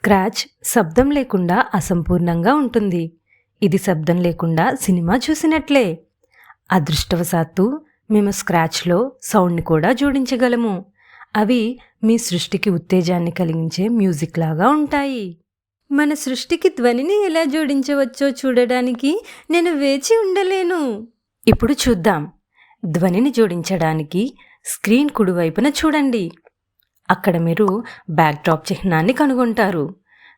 Scratch శబ్దం లేకుండా అసంపూర్ణంగా ఉంటుంది. ఇది శబ్దం లేకుండా సినిమా చూసినట్లే. అదృష్టవశాత్తు మేము స్క్రాచ్లో సౌండ్ని కూడా జోడించగలము. అవి మీ సృష్టికి ఉత్తేజాన్ని కలిగించే మ్యూజిక్ లాగా ఉంటాయి. మన సృష్టికి ధ్వనిని ఎలా జోడించవచ్చో చూడడానికి నేను వేచి ఉండలేను. ఇప్పుడు చూద్దాం. ధ్వనిని జోడించడానికి స్క్రీన్ కుడివైపున చూడండి. అక్కడ మీరు బ్యాక్డ్రాప్ చిహ్నాన్ని కనుగొంటారు.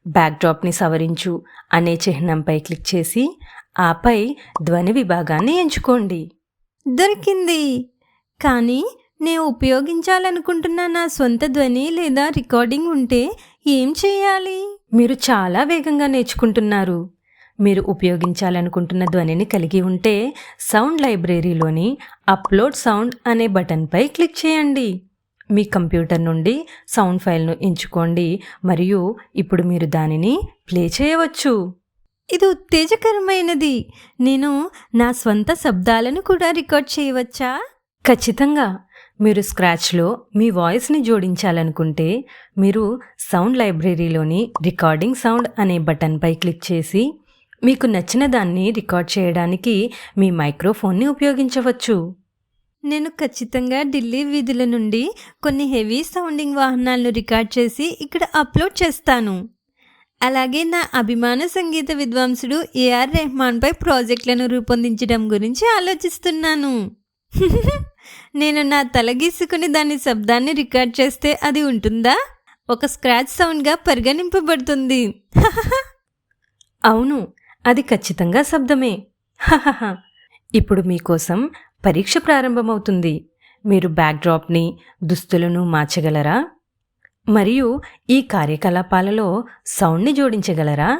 బ్యాక్డ్రాప్ని సవరించు అనే చిహ్నంపై క్లిక్ చేసి ఆపై ధ్వని విభాగాన్ని ఎంచుకోండి. దొరికింది. కానీ నేను ఉపయోగించాలనుకుంటున్న నా సొంత ధ్వని లేదా రికార్డింగ్ ఉంటే ఏం చేయాలి? మీరు చాలా వేగంగా నేర్చుకుంటున్నారు. మీరు ఉపయోగించాలనుకుంటున్న ధ్వనిని కలిగి ఉంటే సౌండ్ లైబ్రరీలోని అప్లోడ్ సౌండ్ అనే బటన్పై క్లిక్ చేయండి. మీ కంప్యూటర్ నుండి సౌండ్ ఫైల్ను ఎంచుకోండి మరియు ఇప్పుడు మీరు దానిని ప్లే చేయవచ్చు. ఇది ఉత్తేజకరమైనది. నేను నా స్వంత శబ్దాలను కూడా రికార్డ్ చేయవచ్చా? ఖచ్చితంగా. మీరు స్క్రాచ్లో మీ వాయిస్ని జోడించాలనుకుంటే మీరు సౌండ్ లైబ్రరీలోని రికార్డింగ్ సౌండ్ అనే బటన్పై క్లిక్ చేసి మీకు నచ్చిన దాన్ని రికార్డ్ చేయడానికి మీ మైక్రోఫోన్ని ఉపయోగించవచ్చు. నేను ఖచ్చితంగా ఢిల్లీ వీధుల నుండి కొన్ని హెవీ సౌండింగ్ వాహనాలను రికార్డ్ చేసి ఇక్కడ అప్లోడ్ చేస్తాను. అలాగే నా అభిమాన సంగీత విద్వాంసుడు ఏఆర్ రెహమాన్పై ప్రాజెక్టులను రూపొందించడం గురించి ఆలోచిస్తున్నాను. నేను నా తల గీసుకుని దాని శబ్దాన్ని రికార్డ్ చేస్తే అది ఉంటుందా? ఒక స్క్రాచ్ సౌండ్గా పరిగణింపబడుతుంది. అవును, అది ఖచ్చితంగా శబ్దమే. ఇప్పుడు మీకోసం పరీక్ష ప్రారంభమవుతుంది. మీరు బ్యాక్డ్రాప్ని, దుస్తులను మార్చగలరా? మరియు ఈ కార్యకలాపాలలో సౌండ్ని జోడించగలరా?